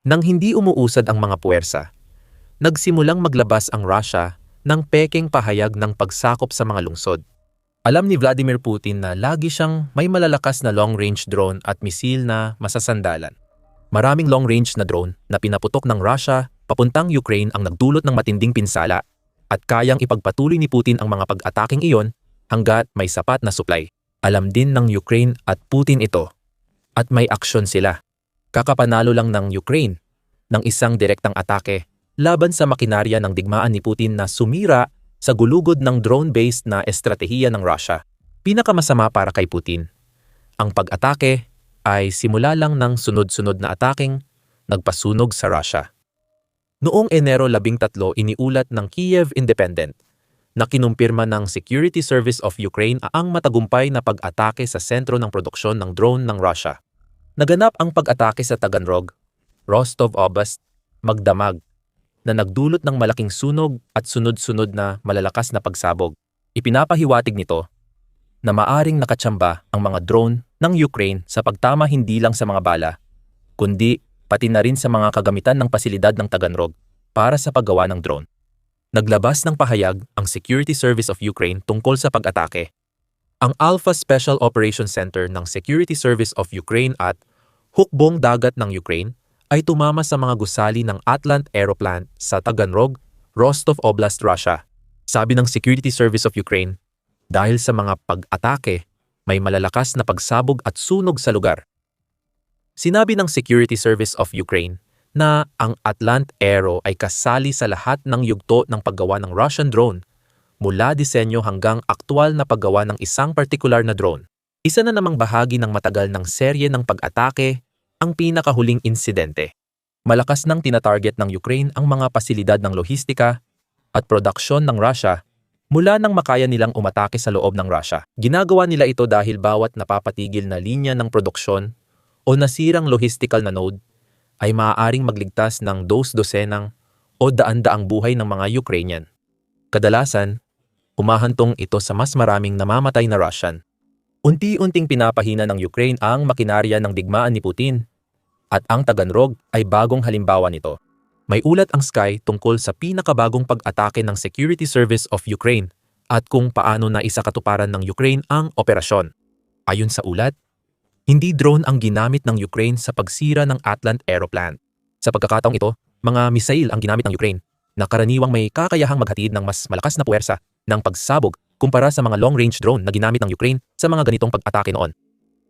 Nang hindi umuusad ang mga puwersa, nagsimulang maglabas ang Russia ng pekeng pahayag ng pagsakop sa mga lungsod. Alam ni Vladimir Putin na lagi siyang may malalakas na long-range drone at misil na masasandalan. Maraming long-range na drone na pinaputok ng Russia papuntang Ukraine ang nagdulot ng matinding pinsala at kayang ipagpatuloy ni Putin ang mga pag-ataking iyon hanggat may sapat na supply. Alam din ng Ukraine at Putin ito at may aksyon sila. Kakapanalo lang ng Ukraine ng isang direktang atake laban sa makinarya ng digmaan ni Putin na sumira sa gulugod ng drone-based na estratehiya ng Russia. Pinakamasama para kay Putin, ang pag-atake ay simula lang ng sunod-sunod na ataking nagpasunog sa Russia. Noong Enero 13 iniulat ng Kiev Independent na kinumpirma ng Security Service of Ukraine ang matagumpay na pag-atake sa sentro ng produksyon ng drone ng Russia. Naganap ang pag-atake sa Taganrog, Rostov Oblast, Magdamag, na nagdulot ng malaking sunog at sunod-sunod na malalakas na pagsabog. Ipinapahiwatig nito na maaring nakatsamba ang mga drone ng Ukraine sa pagtama hindi lang sa mga bala, kundi pati na rin sa mga kagamitan ng pasilidad ng Taganrog para sa paggawa ng drone. Naglabas ng pahayag ang Security Service of Ukraine tungkol sa pag-atake. Ang Alpha Special Operations Center ng Security Service of Ukraine at hukbong dagat ng Ukraine ay tumama sa mga gusali ng Atlant Aeroplant sa Taganrog, Rostov Oblast, Russia. Sabi ng Security Service of Ukraine, dahil sa mga pag-atake, may malalakas na pagsabog at sunog sa lugar. Sinabi ng Security Service of Ukraine na ang Atlant Aero ay kasali sa lahat ng yugto ng paggawa ng Russian drone, mula disenyo hanggang aktwal na paggawa ng isang partikular na drone. Isa na namang bahagi ng matagal ng serye ng pag-atake ang pinakahuling insidente. Malakas nang tinatarget ng Ukraine ang mga pasilidad ng lohistika at produksyon ng Russia mula nang makaya nilang umatake sa loob ng Russia. Ginagawa nila ito dahil bawat napapatigil na linya ng produksyon o nasirang logistical na node ay maaaring magligtas ng dos-dosenang o daan-daang buhay ng mga Ukrainian. Kadalasan, humahantong ito sa mas maraming namamatay na Russian. Unti-unting pinapahina ng Ukraine ang makinarya ng digmaan ni Putin at ang Taganrog ay bagong halimbawa nito. May ulat ang Sky tungkol sa pinakabagong pag-atake ng Security Service of Ukraine at kung paano na isakatuparan ng Ukraine ang operasyon. Ayon sa ulat, hindi drone ang ginamit ng Ukraine sa pagsira ng Atlant Aeroplant. Sa pagkakataong ito, mga misail ang ginamit ng Ukraine na karaniwang may kakayahang maghatid ng mas malakas na puwersa ng pagsabog kumpara sa mga long-range drone na ginamit ng Ukraine sa mga ganitong pag-atake noon.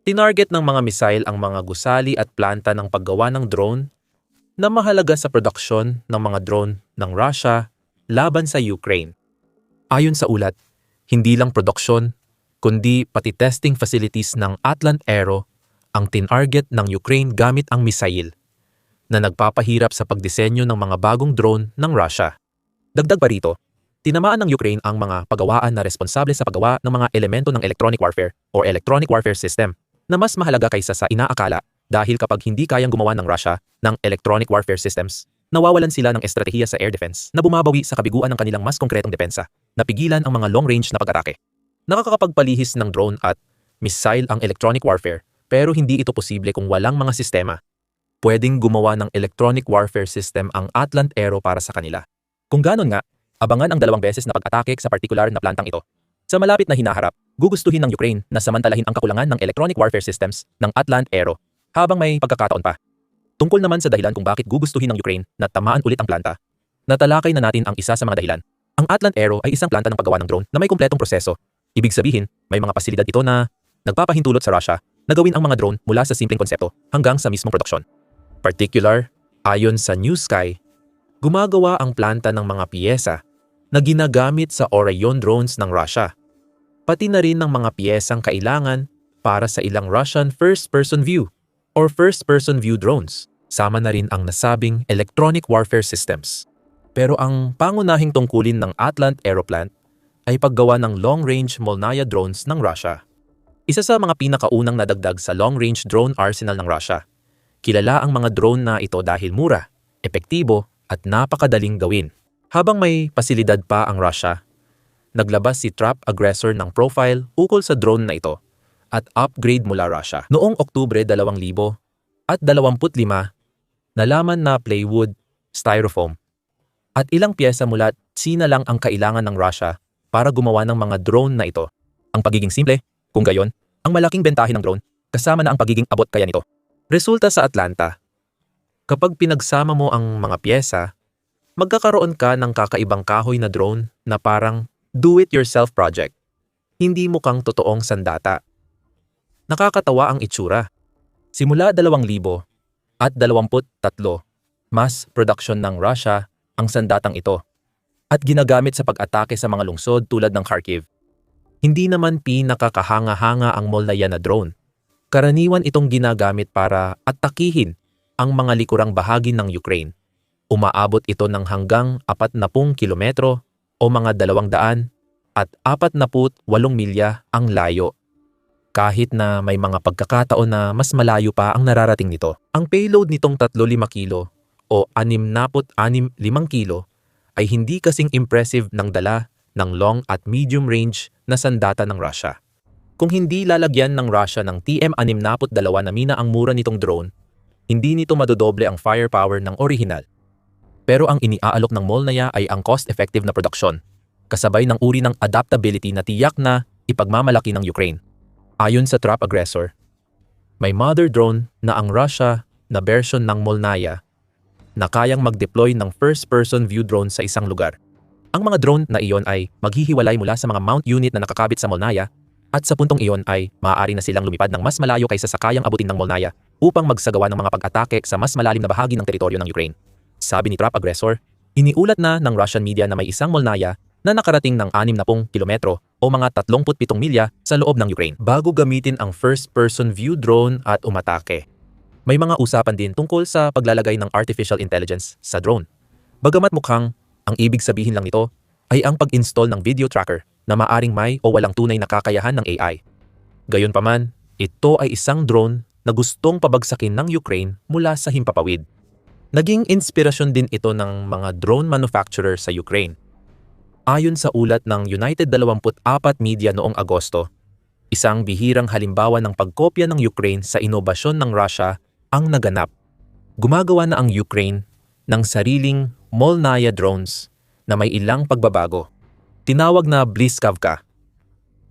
Tinarget ng mga misail ang mga gusali at planta ng paggawa ng drone na mahalaga sa produksyon ng mga drone ng Russia laban sa Ukraine. Ayon sa ulat, hindi lang produksyon, kundi pati testing facilities ng Atlant Aero ang tinarget ng Ukraine gamit ang misail na nagpapahirap sa pagdisenyo ng mga bagong drone ng Russia. Dagdag pa rito, tinamaan ng Ukraine ang mga pagawaan na responsable sa paggawa ng mga elemento ng electronic warfare o electronic warfare system na mas mahalaga kaysa sa inaakala dahil kapag hindi kayang gumawa ng Russia ng electronic warfare systems, nawawalan sila ng estratehiya sa air defense na bumabawi sa kabiguan ng kanilang mas konkretong depensa na pigilan ang mga long-range na pag-atake. Nakakapagpalihis ng drone at missile ang electronic warfare pero hindi ito posible kung walang mga sistema. Pwedeng gumawa ng electronic warfare system ang Atlant Aero para sa kanila. Kung ganon nga, abangan ang 2 beses na pag-atake sa partikular na plantang ito. Sa malapit na hinaharap, gugustuhin ng Ukraine na samantalahin ang kakulangan ng electronic warfare systems ng Atlant Aero habang may pagkakataon pa. Tungkol naman sa dahilan kung bakit gugustuhin ng Ukraine na tamaan ulit ang planta, natalakay na natin ang isa sa mga dahilan. Ang Atlant Aero ay isang planta ng paggawa ng drone na may kumpletong proseso. Ibig sabihin, may mga pasilidad ito na nagpapahintulot sa Russia na gawin ang mga drone mula sa simpleng konsepto hanggang sa mismong produksyon. Particular, ayon sa New Sky, gumagawa ang planta ng mga piyesa na ginagamit sa Orion drones ng Russia, pati na rin ng mga piyesang kailangan para sa ilang Russian first-person view or first-person view drones, sama na rin ang nasabing electronic warfare systems. Pero ang pangunahing tungkulin ng Atlant Aeroplant ay paggawa ng long-range Molniya drones ng Russia. Isa sa mga pinakaunang nadagdag sa long-range drone arsenal ng Russia. Kilala ang mga drone na ito dahil mura, epektibo at napakadaling gawin. Habang may pasilidad pa ang Russia, naglabas si Trap Aggressor ng profile ukol sa drone na ito at upgrade mula Russia. Noong Oktubre 2025, nalaman na plywood, styrofoam, at ilang piyesa mula Tsina lang ang kailangan ng Russia para gumawa ng mga drone na ito. Ang pagiging simple, kung gayon, ang malaking bentahe ng drone, kasama na ang pagiging abot kaya nito. Resulta sa Atlanta. Kapag pinagsama mo ang mga piyesa, magkakaroon ka ng kakaibang kahoy na drone na parang do-it-yourself project. Hindi mukhang totoong sandata. Nakakatawa ang itsura. Simula 2000 at 23, mass production ng Russia ang sandatang ito at ginagamit sa pag-atake sa mga lungsod tulad ng Kharkiv. Hindi naman pinakakahanga-hanga ang Molnaya na drone. Karaniwan itong ginagamit para atakihin ang mga likurang bahagi ng Ukraine. Umaabot ito ng hanggang 40 kilometro o mga 200 at 48 milya ang layo. Kahit na may mga pagkakataon na mas malayo pa ang nararating nito. Ang payload nitong 35 kilo o 65 kilo ay hindi kasing impressive ng dala ng long at medium range na sandata ng Russia. Kung hindi lalagyan ng Russia ng TM-62 na mina ang mura nitong drone, hindi nito madodoble ang firepower ng orihinal. Pero ang iniaalok ng Molnaya ay ang cost-effective na produksyon, kasabay ng uri ng adaptability na tiyak na ipagmamalaki ng Ukraine. Ayon sa Trap Aggressor, may mother drone na ang Russia na version ng Molnaya na kayang mag-deploy ng first-person view drone sa isang lugar. Ang mga drone na iyon ay maghihiwalay mula sa mga mount unit na nakakabit sa Molnaya at sa puntong iyon ay maaari na silang lumipad ng mas malayo kaysa sa kayang abutin ng Molnaya upang magsagawa ng mga pag-atake sa mas malalim na bahagi ng teritoryo ng Ukraine. Sabi ni Trap Aggressor, iniulat na ng Russian media na may isang Molnaya na nakarating ng 60 kilometro o mga 37 milya sa loob ng Ukraine bago gamitin ang first-person view drone at umatake. May mga usapan din tungkol sa paglalagay ng artificial intelligence sa drone. Bagamat mukhang ang ibig sabihin lang nito ay ang pag-install ng video tracker na maaring may o walang tunay na kakayahan ng AI. Gayunpaman, ito ay isang drone na gustong pabagsakin ng Ukraine mula sa himpapawid. Naging inspirasyon din ito ng mga drone manufacturer sa Ukraine. Ayon sa ulat ng United 24 Media noong Agosto, isang bihirang halimbawa ng pagkopya ng Ukraine sa inobasyon ng Russia ang naganap. Gumagawa na ang Ukraine ng sariling Molnaya drones na may ilang pagbabago. Tinawag na Bliskavka.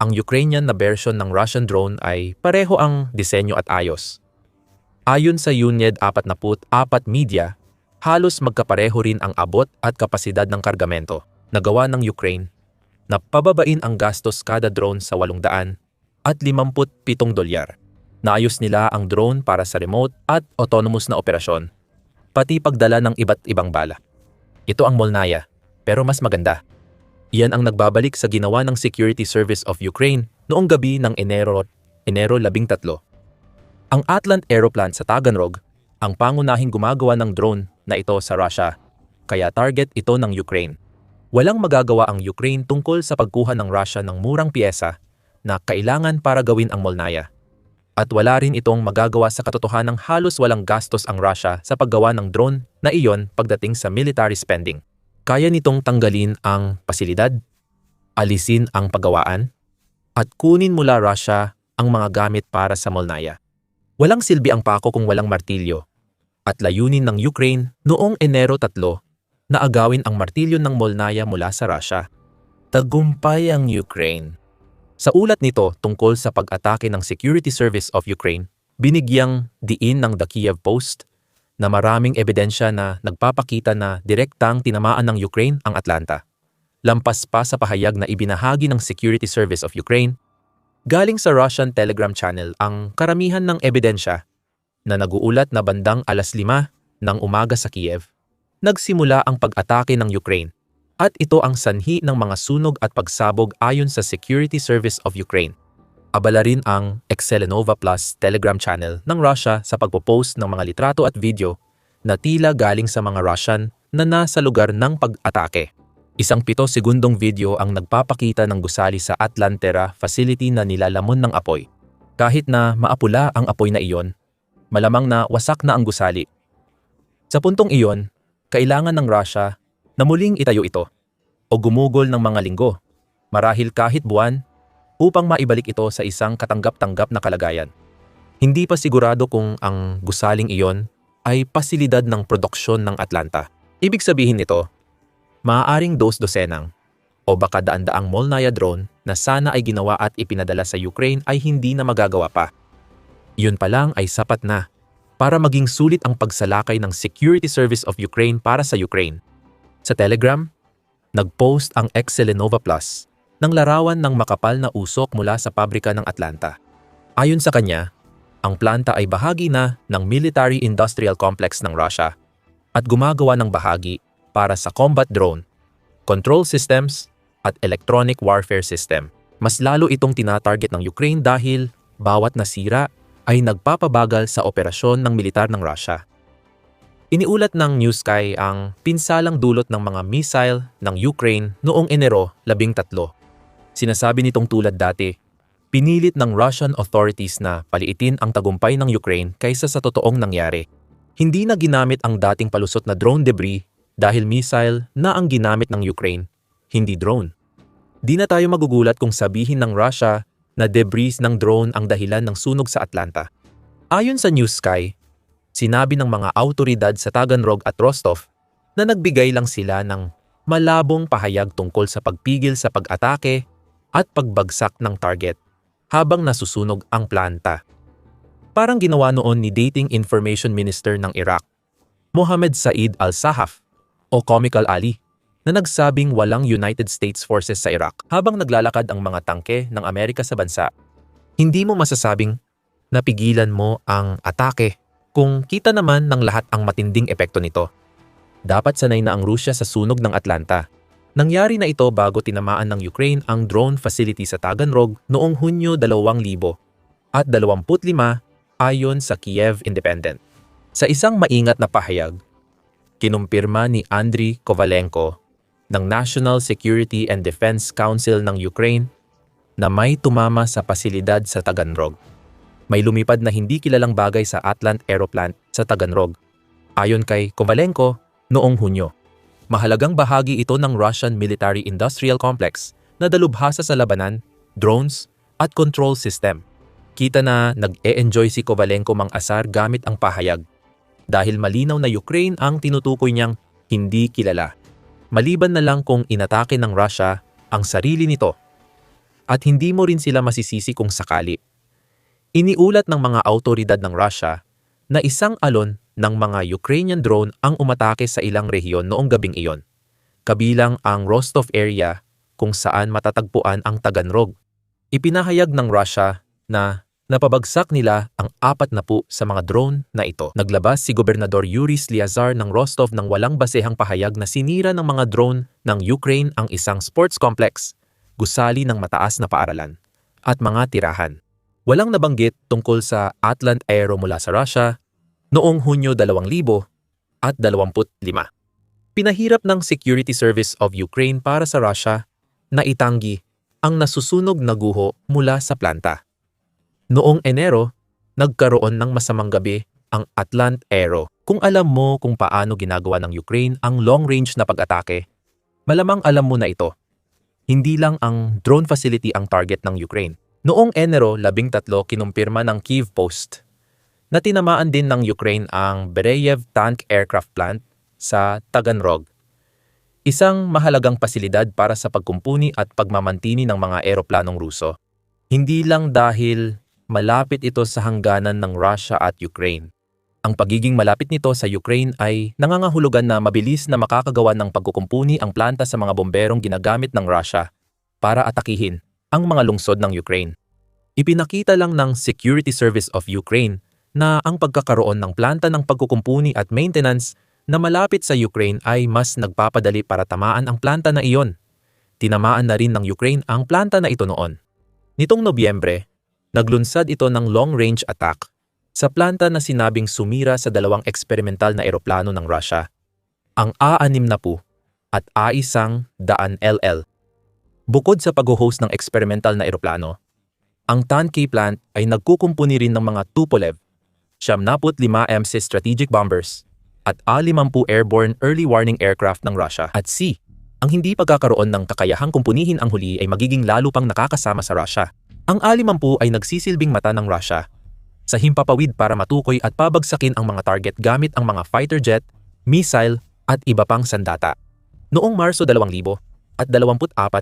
Ang Ukrainian na version ng Russian drone ay pareho ang disenyo at ayos. Ayon sa UNED 44 Media, halos magkapareho rin ang abot at kapasidad ng kargamento na gawa ng Ukraine na pababain ang gastos kada drone sa $800 at $57. Naayos nila ang drone para sa remote at autonomous na operasyon, pati pagdala ng iba't ibang bala. Ito ang Molnaya, pero mas maganda. Iyan ang nagbabalik sa ginawa ng Security Service of Ukraine noong gabi ng Enero 13. Ang Atlant Aeroplant sa Taganrog ang pangunahing gumagawa ng drone na ito sa Russia, kaya target ito ng Ukraine. Walang magagawa ang Ukraine tungkol sa pagkuha ng Russia ng murang piyesa na kailangan para gawin ang Molnaya. At wala rin itong magagawa sa katotohanang halos walang gastos ang Russia sa paggawa ng drone na iyon pagdating sa military spending. Kaya nitong tanggalin ang pasilidad, alisin ang paggawaan, at kunin mula Russia ang mga gamit para sa Molnaya. Walang silbi ang pako kung walang martilyo, at layunin ng Ukraine noong Enero 3 na agawin ang martilyo ng Molnaya mula sa Russia. Tagumpay ang Ukraine. Sa ulat nito tungkol sa pag-atake ng Security Service of Ukraine, binigyang diin ng The Kiev Post na maraming ebidensya na nagpapakita na direktang tinamaan ng Ukraine ang Atlanta. Lampas pa sa pahayag na ibinahagi ng Security Service of Ukraine, galing sa Russian Telegram channel ang karamihan ng ebidensya na naguulat na bandang 5:00 ng umaga sa Kiev, nagsimula ang pag-atake ng Ukraine at ito ang sanhi ng mga sunog at pagsabog ayon sa Security Service of Ukraine. Abala rin ang Excelenova Plus Telegram channel ng Russia sa pagpo-post ng mga litrato at video na tila galing sa mga Russian na nasa lugar ng pag-atake. Isang 7-segundong video ang nagpapakita ng gusali sa Atlantera facility na nilalamon ng apoy. Kahit na maapula ang apoy na iyon, malamang na wasak na ang gusali. Sa puntong iyon, kailangan ng Russia na muling itayo ito o gumugol ng mga linggo, marahil kahit buwan, upang maibalik ito sa isang katanggap-tanggap na kalagayan. Hindi pa sigurado kung ang gusaling iyon ay pasilidad ng produksyon ng Atlanta. Ibig sabihin nito, maaaring dos-dosenang o baka daan-daang Molniya drone na sana ay ginawa at ipinadala sa Ukraine ay hindi na magagawa pa. Yun pa lang ay sapat na para maging sulit ang pagsalakay ng Security Service of Ukraine para sa Ukraine. Sa Telegram, nag-post ang ex-Selenova Plus ng larawan ng makapal na usok mula sa pabrika ng Atlanta. Ayon sa kanya, ang planta ay bahagi na ng military-industrial complex ng Russia at gumagawa ng bahagi para sa combat drone, control systems at electronic warfare system. Mas lalo itong tinatarget ng Ukraine dahil bawat nasira ay nagpapabagal sa operasyon ng militar ng Russia. Iniulat ng New Sky ang pinsalang dulot ng mga missile ng Ukraine noong Enero 13. Sinasabi nitong tulad dati, pinilit ng Russian authorities na paliitin ang tagumpay ng Ukraine kaysa sa totoong nangyari. Hindi na ginamit ang dating palusot na drone debris dahil missile na ang ginamit ng Ukraine, hindi drone. Di na tayo magugulat kung sabihin ng Russia na debris ng drone ang dahilan ng sunog sa Atlanta. Ayon sa New Sky, sinabi ng mga awtoridad sa Taganrog at Rostov na nagbigay lang sila ng malabong pahayag tungkol sa pagpigil sa pag-atake at pagbagsak ng target habang nasusunog ang planta. Parang ginawa noon ni dating Information Minister ng Iraq, Mohammed Said al-Sahaf o Comical Ali, na nagsabing walang United States Forces sa Iraq habang naglalakad ang mga tangke ng Amerika sa bansa. Hindi mo masasabing napigilan mo ang atake kung kita naman ng lahat ang matinding epekto nito. Dapat sanay na ang Rusya sa sunog ng Atlanta. Nangyari na ito bago tinamaan ng Ukraine ang drone facility sa Taganrog noong Hunyo 2000 at 25 ayon sa Kiev Independent. Sa isang maingat na pahayag, kinumpirma ni Andriy Kovalenko ng National Security and Defense Council ng Ukraine na may tumama sa pasilidad sa Taganrog. May lumipad na hindi kilalang bagay sa Atlant Aeroplant sa Taganrog. Ayon kay Kovalenko, noong Hunyo, mahalagang bahagi ito ng Russian military-industrial complex na dalubhasa sa labanan, drones, at control system. Kita na nag-e-enjoy si Kovalenko mang-asar gamit ang pahayag dahil malinaw na Ukraine ang tinutukoy niyang hindi kilala. Maliban na lang kung inatake ng Russia ang sarili nito at hindi mo rin sila masisisi kung sakali. Iniulat ng mga awtoridad ng Russia na isang alon ng mga Ukrainian drone ang umatake sa ilang rehiyon noong gabing iyon, kabilang ang Rostov area kung saan matatagpuan ang Taganrog. Ipinahayag ng Russia na napabagsak nila ang 40 sa mga drone na ito. Naglabas si Gobernador Yuri Sliazar ng Rostov ng walang basehang pahayag na sinira ng mga drone ng Ukraine ang isang sports complex, gusali ng mataas na paaralan, at mga tirahan. Walang nabanggit tungkol sa Atlant Aero mula sa Russia noong Hunyo 2025. Pinahirap ng Security Service of Ukraine para sa Russia na itanggi ang nasusunog na guho mula sa planta. Noong Enero, nagkaroon ng masamang gabi ang Atlant Aero. Kung alam mo kung paano ginagawa ng Ukraine ang long-range na pag-atake, malamang alam mo na ito. Hindi lang ang drone facility ang target ng Ukraine. Noong Enero 13, kinumpirma ng Kyiv Post na tinamaan din ng Ukraine ang Bereyev Tank Aircraft Plant sa Taganrog, isang mahalagang pasilidad para sa pagkumpuni at pagmamantini ng mga eroplanong Ruso. Hindi lang dahil malapit ito sa hangganan ng Russia at Ukraine. Ang pagiging malapit nito sa Ukraine ay nangangahulugan na mabilis na makakagawa ng pagkukumpuni ang planta sa mga bomberong ginagamit ng Russia para atakihin ang mga lungsod ng Ukraine. Ipinakita lang ng Security Service of Ukraine na ang pagkakaroon ng planta ng pagkukumpuni at maintenance na malapit sa Ukraine ay mas nagpapadali para tamaan ang planta na iyon. Tinamaan na rin ng Ukraine ang planta na ito noon. Nitong Nobyembre, naglunsad ito ng long-range attack sa planta na sinabing sumira sa dalawang eksperimental na eroplano ng Russia, ang A-60 at A-100LL. Bukod sa pag-host ng experimental na eroplano, ang Tanki plant ay nagkukumpuni rin ng mga Tupolev, 75 MC strategic bombers, at A-50 airborne early warning aircraft ng Russia. At ang hindi pagkakaroon ng kakayahang kumpunihin ang huli ay magiging lalo pang nakakasama sa Russia. Ang A-50 ay nagsisilbing mata ng Russia sa himpapawid para matukoy at pabagsakin ang mga target gamit ang mga fighter jet, missile at iba pang sandata. Noong Marso 2024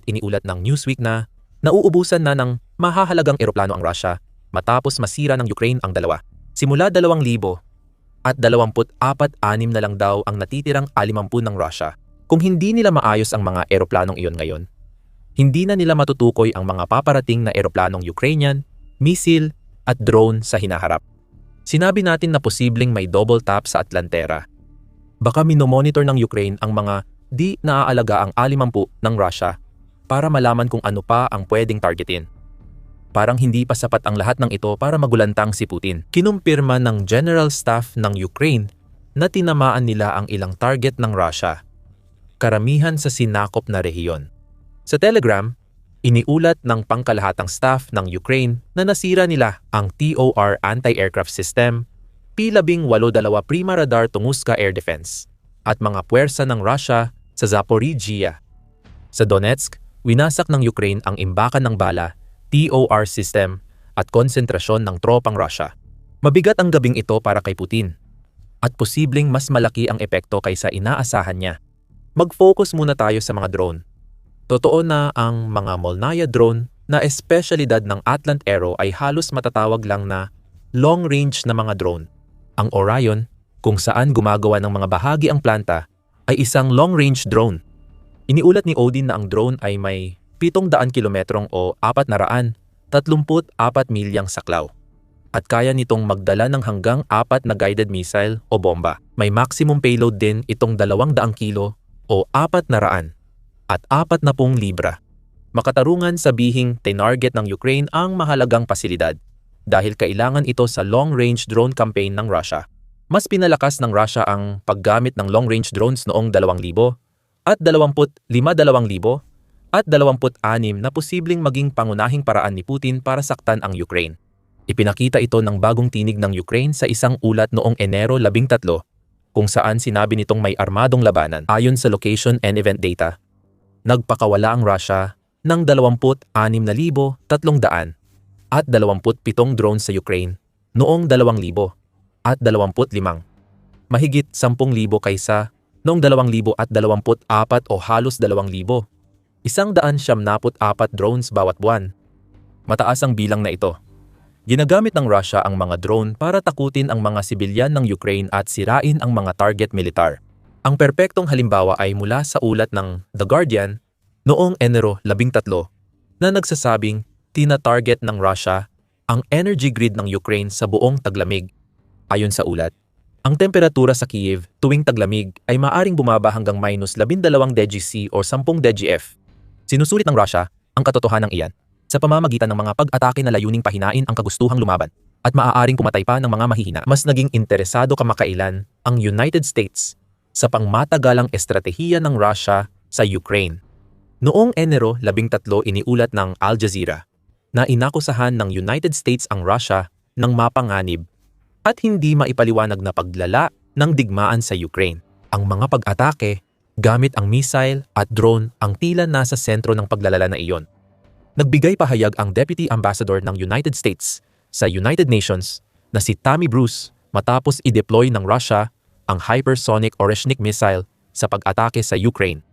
iniulat ng Newsweek na nauubusan na ng mahahalagang eroplano ang Russia matapos masira ng Ukraine ang dalawa. Simula 2024, 6 na lang daw ang natitirang 50 ng Russia. Kung hindi nila maayos ang mga eroplanong iyon ngayon, hindi na nila matutukoy ang mga paparating na eroplanong Ukrainian, missile at drone sa hinaharap. Sinabi natin na posibleng may double tap sa Atlantera. Baka minomonitor ng Ukraine ang mga di naaalaga ang 50 ng Russia para malaman kung ano pa ang pwedeng targetin. Parang hindi pa sapat ang lahat ng ito para magulantang si Putin. Kinumpirma ng General Staff ng Ukraine na tinamaan nila ang ilang target ng Russia, karamihan sa sinakop na rehiyon. Sa Telegram, iniulat ng pangkalahatang staff ng Ukraine na nasira nila ang TOR anti-aircraft system, P-12 Prima Radar Tunguska Air Defense, at mga puwersa ng Russia sa Zaporizhia. Sa Donetsk, winasak ng Ukraine ang imbakan ng bala, TOR system, at konsentrasyon ng tropang Russia. Mabigat ang gabing ito para kay Putin, at posibleng mas malaki ang epekto kaysa inaasahan niya. Mag-focus muna tayo sa mga drone. Totoo na ang mga Molniya drone na espesyalidad ng Atlant Aero ay halos matatawag lang na long-range na mga drone. Ang Orion, kung saan gumagawa ng mga bahagi ang planta, ay isang long-range drone. Iniulat ni Odin na ang drone ay may 700 kilometrong o 434 milyang saklaw. At kaya nitong magdala ng hanggang 4 na guided missile o bomba. May maximum payload din itong 200 kilo o 400 at 40 libra. Makatarungan sabihing tinarget ng Ukraine ang mahalagang pasilidad dahil kailangan ito sa long-range drone campaign ng Russia. Mas pinalakas ng Russia ang paggamit ng long-range drones noong 2000 at 25-2000 at 26 na posibleng maging pangunahing paraan ni Putin para saktan ang Ukraine. Ipinakita ito ng bagong tinig ng Ukraine sa isang ulat noong Enero 13 kung saan sinabi nitong may armadong labanan. Ayon sa location and event data, nagpakawala ang Russia ng 26,300 at 27 drones sa Ukraine noong 2025. Mahigit 10,000 kaysa noong 2024 o halos 2,000. 174 drones bawat buwan. Mataas ang bilang na ito. Ginagamit ng Russia ang mga drone para takutin ang mga sibilyan ng Ukraine at sirain ang mga target militar. Ang perpektong halimbawa ay mula sa ulat ng The Guardian noong Enero 13 na nagsasabing tina-target ng Russia ang energy grid ng Ukraine sa buong taglamig. Ayon sa ulat, ang temperatura sa Kyiv tuwing taglamig ay maaring bumaba hanggang -12 degrees C o 10 degrees F. Sinusulit ng Russia ang katotohanan iyan sa pamamagitan ng mga pag-atake na layuning pahinain ang kagustuhang lumaban at maaaring pumatay pa ng mga mahihina. Mas naging interesado kamakailan ang United States sa pangmatagalang estratehiya ng Russia sa Ukraine. Noong Enero 13 iniulat ng Al Jazeera na inakusahan ng United States ang Russia ng mapanganib at hindi maipaliwanag na paglala ng digmaan sa Ukraine. Ang mga pag-atake gamit ang missile at drone ang tila nasa sentro ng paglalala na iyon. Nagbigay pahayag ang Deputy Ambassador ng United States sa United Nations na si Tammy Bruce matapos i-deploy ng Russia ang hypersonic Oreshnik missile sa pag-atake sa Ukraine.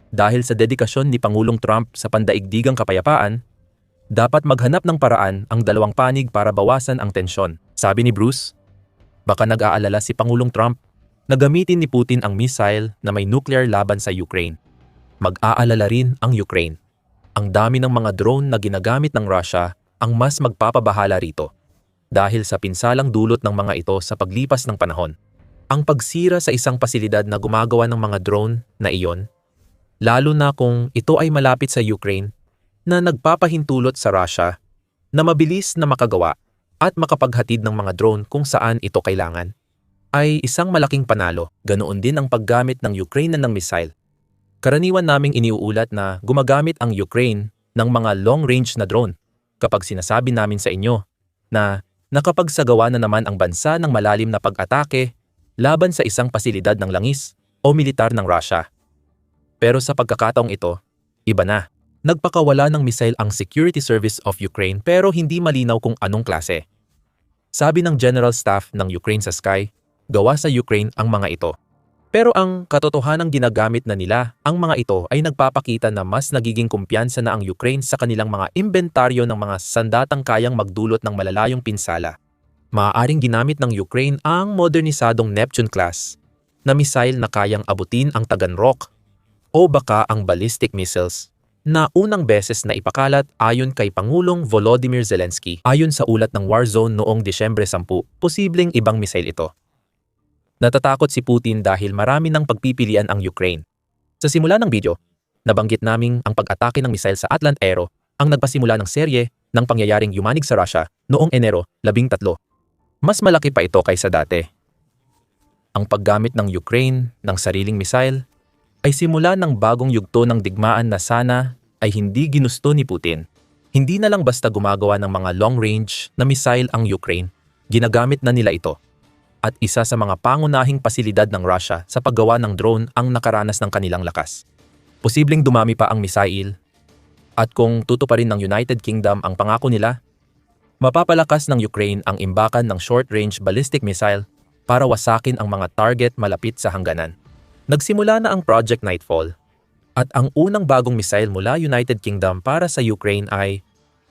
Dahil sa dedikasyon ni Pangulong Trump sa pandaigdigang kapayapaan, dapat maghanap ng paraan ang dalawang panig para bawasan ang tensyon. Sabi ni Bruce, baka nag-aalala si Pangulong Trump na gamitin ni Putin ang missile na may nuclear laban sa Ukraine. Mag-aalala rin ang Ukraine. Ang dami ng mga drone na ginagamit ng Russia ang mas magpapabahala rito dahil sa pinsalang dulot ng mga ito sa paglipas ng panahon. Ang pagsira sa isang pasilidad na gumagawa ng mga drone na iyon, lalo na kung ito ay malapit sa Ukraine, na nagpapahintulot sa Russia na mabilis na makagawa at makapaghatid ng mga drone kung saan ito kailangan, ay isang malaking panalo. Ganoon din ang paggamit ng Ukraine ng missile. Karaniwan naming iniuulat na gumagamit ang Ukraine ng mga long-range na drone kapag sinasabi namin sa inyo na nakapagsagawa na naman ang bansa ng malalim na pag-atake laban sa isang pasilidad ng langis o militar ng Russia. Pero sa pagkakataong ito, iba na. Nagpakawala ng missile ang Security Service of Ukraine pero hindi malinaw kung anong klase. Sabi ng General Staff ng Ukraine sa Sky, gawa sa Ukraine ang mga ito. Pero ang katotohanang ginagamit na nila, ang mga ito ay nagpapakita na mas nagiging kumpiyansa na ang Ukraine sa kanilang mga inventaryo ng mga sandatang kayang magdulot ng malalayong pinsala. Maaaring ginamit ng Ukraine ang modernisadong Neptune class na missile na kayang abutin ang Taganrog o baka ang ballistic missiles na unang beses na ipakalat ayon kay Pangulong Volodymyr Zelensky. Ayon sa ulat ng Warzone noong Disyembre 10, posibleng ibang missile ito. Natatakot si Putin dahil marami ng pagpipilian ang Ukraine. Sa simula ng video, nabanggit naming ang pag-atake ng missile sa Atlant Aero ang nagpasimula ng serye ng pangyayaring yumanig sa Russia noong Enero 13. Mas malaki pa ito kaysa dati. Ang paggamit ng Ukraine ng sariling missile ay simula ng bagong yugto ng digmaan na sana ay hindi ginusto ni Putin. Hindi na lang basta gumagawa ng mga long-range na missile ang Ukraine, ginagamit na nila ito. At isa sa mga pangunahing pasilidad ng Russia sa paggawa ng drone ang nakaranas ng kanilang lakas. Posibleng dumami pa ang missile, at kung tutuparin ng United Kingdom ang pangako nila, mapapalakas ng Ukraine ang imbakan ng short-range ballistic missile para wasakin ang mga target malapit sa hangganan. Nagsimula na ang Project Nightfall, at ang unang bagong missile mula United Kingdom para sa Ukraine ay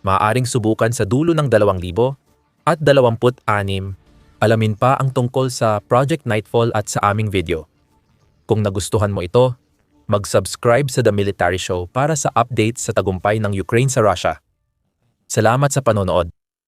maaaring subukan sa dulo ng 2026. Alamin pa ang tungkol sa Project Nightfall at sa aming video. Kung nagustuhan mo ito, mag-subscribe sa The Military Show para sa updates sa tagumpay ng Ukraine sa Russia. Salamat sa panonood.